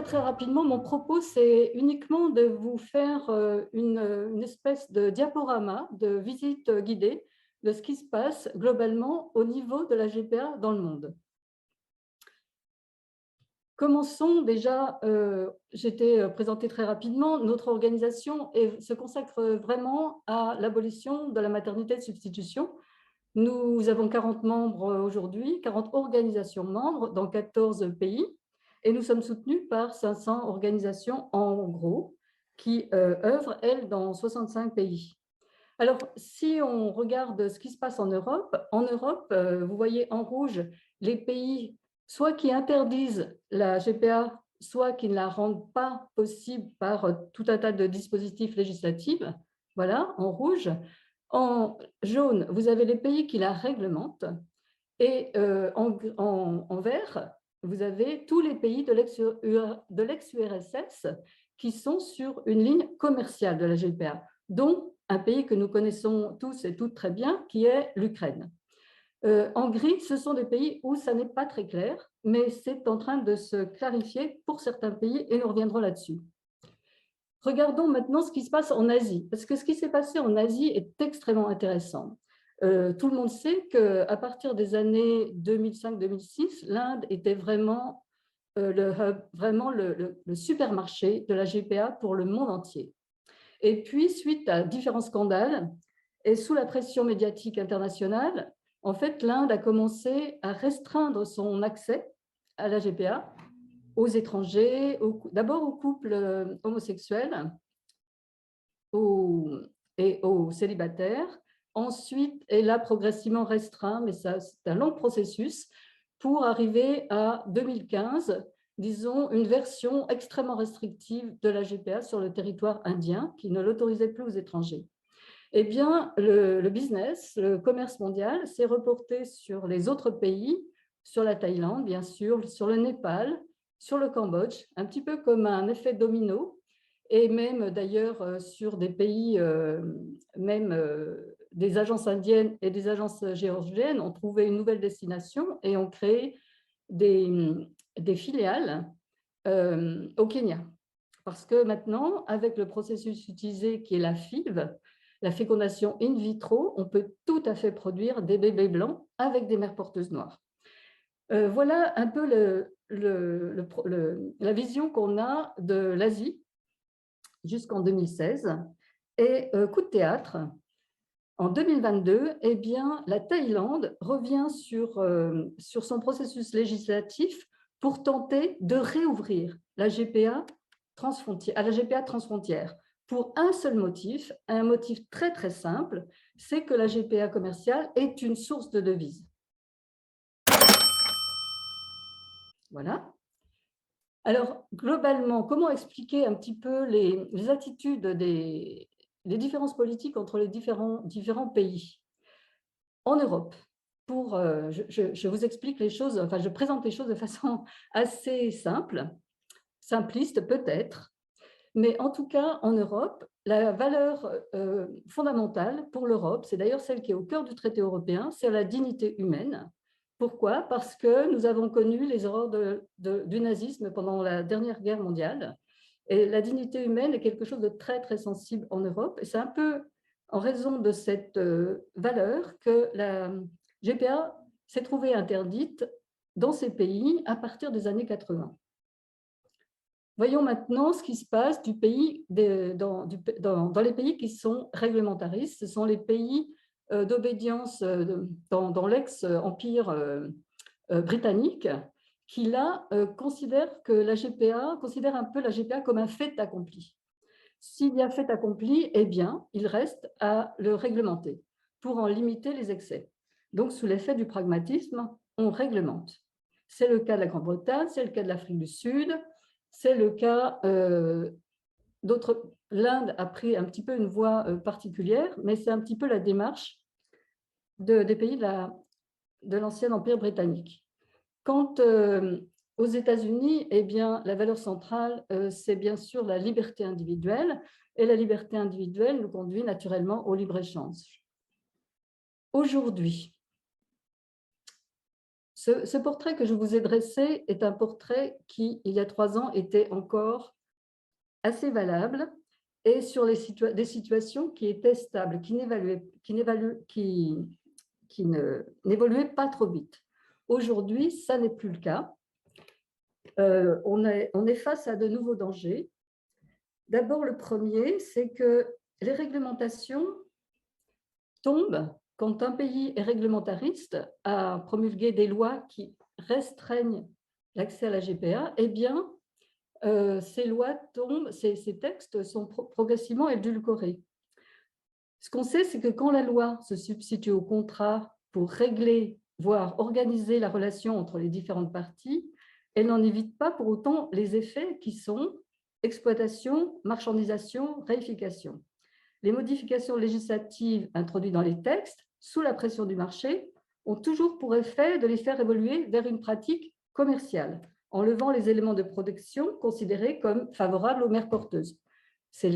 très rapidement, mon propos, c'est uniquement de vous faire une espèce de diaporama, de visite guidée de ce qui se passe globalement au niveau de la GPA dans le monde. Commençons déjà, j'ai été présentée très rapidement, notre organisation se consacre vraiment à l'abolition de la maternité de substitution. Nous avons 40 membres aujourd'hui, 40 organisations membres dans 14 pays et nous sommes soutenus par 500 organisations en gros qui œuvrent, elles, dans 65 pays. Alors, si on regarde ce qui se passe en Europe, vous voyez en rouge les pays soit qui interdisent la GPA, soit qui ne la rendent pas possible par tout un tas de dispositifs législatifs. Voilà, en rouge. En jaune, vous avez les pays qui la réglementent. Et en vert, vous avez tous les pays de l'ex-URSS qui sont sur une ligne commerciale de la GPA, dont un pays que nous connaissons tous et toutes très bien, qui est l'Ukraine. En gris, ce sont des pays où ça n'est pas très clair, mais c'est en train de se clarifier pour certains pays et nous reviendrons là-dessus. Regardons maintenant ce qui se passe en Asie, parce que ce qui s'est passé en Asie est extrêmement intéressant. Tout le monde sait qu'à partir des années 2005-2006, l'Inde était vraiment le hub, vraiment le supermarché de la GPA pour le monde entier. Et puis, suite à différents scandales et sous la pression médiatique internationale, en fait, l'Inde a commencé à restreindre son accès à la GPA aux étrangers, d'abord aux couples homosexuels et aux célibataires. Ensuite, elle a progressivement restreint, mais c'est un long processus, pour arriver à 2015, disons, une version extrêmement restrictive de la GPA sur le territoire indien qui ne l'autorisait plus aux étrangers. Eh bien, le business, le commerce mondial s'est reporté sur les autres pays, sur la Thaïlande, bien sûr, sur le Népal, sur le Cambodge, un petit peu comme un effet domino, et même d'ailleurs sur des pays, même des agences indiennes et des agences géorgiennes ont trouvé une nouvelle destination et ont créé des filiales au Kenya. Parce que maintenant, avec le processus utilisé qui est la FIV, la fécondation in vitro, on peut tout à fait produire des bébés blancs avec des mères porteuses noires. Voilà un peu la vision qu'on a de l'Asie jusqu'en 2016. Et coup de théâtre, en 2022, eh bien, la Thaïlande revient sur son processus législatif pour tenter de réouvrir la GPA transfrontière pour un seul motif, un motif très simple, c'est que la GPA commerciale est une source de devises. Voilà. Alors, globalement, comment expliquer un petit peu les attitudes les différences politiques entre les différents pays? En Europe, je vous explique les choses, enfin, je présente les choses de façon assez simple, simpliste peut-être, mais en tout cas, en Europe, la valeur fondamentale pour l'Europe, c'est d'ailleurs celle qui est au cœur du traité européen, c'est la dignité humaine. Pourquoi? Parce que nous avons connu les horreurs du nazisme pendant la dernière guerre mondiale. Et la dignité humaine est quelque chose de très sensible en Europe. Et c'est un peu en raison de cette valeur que la GPA s'est trouvée interdite dans ces pays à partir des années 80. Voyons maintenant ce qui se passe dans les pays qui sont réglementaristes. Ce sont les pays d'obédience dans l'ex-empire britannique qui, là, considèrent un peu la GPA comme un fait accompli. S'il y a fait accompli, eh bien, il reste à le réglementer pour en limiter les excès. Donc, sous l'effet du pragmatisme, on réglemente. C'est le cas de la Grande-Bretagne, c'est le cas de l'Afrique du Sud, c'est le cas d'autres. L'Inde a pris un petit peu une voie particulière, mais c'est un petit peu la démarche des pays de l'ancien empire britannique. Quant aux États-Unis, eh bien, la valeur centrale, c'est bien sûr la liberté individuelle, et la liberté individuelle nous conduit naturellement au libre-échange. Aujourd'hui, Ce portrait que je vous ai dressé est un portrait qui, il y a 3 ans, était encore assez valable et sur des situations qui étaient stables, qui n'évoluaient pas trop vite. Aujourd'hui, ça n'est plus le cas. On est face à de nouveaux dangers. D'abord, le premier, c'est que les réglementations tombent quand un pays est réglementariste, a promulgué des lois qui restreignent l'accès à la GPA. Eh bien, ces lois tombent, ces textes sont progressivement édulcorés. Ce qu'on sait, c'est que quand la loi se substitue au contrat pour régler, voire organiser la relation entre les différentes parties, elle n'en évite pas pour autant les effets qui sont exploitation, marchandisation, réification. Les modifications législatives introduites dans les textes, sous la pression du marché, ont toujours pour effet de les faire évoluer vers une pratique commerciale, en levant les éléments de protection considérés comme favorables aux mères porteuses. Ce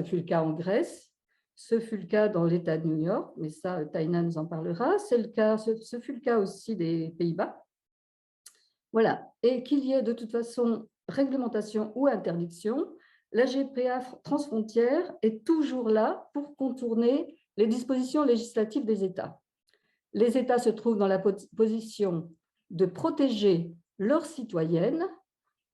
fut le cas en Grèce, ce fut le cas dans l'État de New York, mais ça, Taina nous en parlera. Ce fut le cas aussi des Pays-Bas. Voilà. Et qu'il y ait de toute façon réglementation ou interdiction, la GPA transfrontière est toujours là pour contourner les dispositions législatives des États. Les États se trouvent dans la position de protéger leurs citoyennes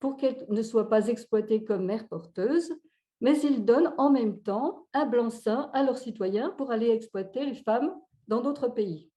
pour qu'elles ne soient pas exploitées comme mères porteuses, mais ils donnent en même temps un blanc-seing à leurs citoyens pour aller exploiter les femmes dans d'autres pays.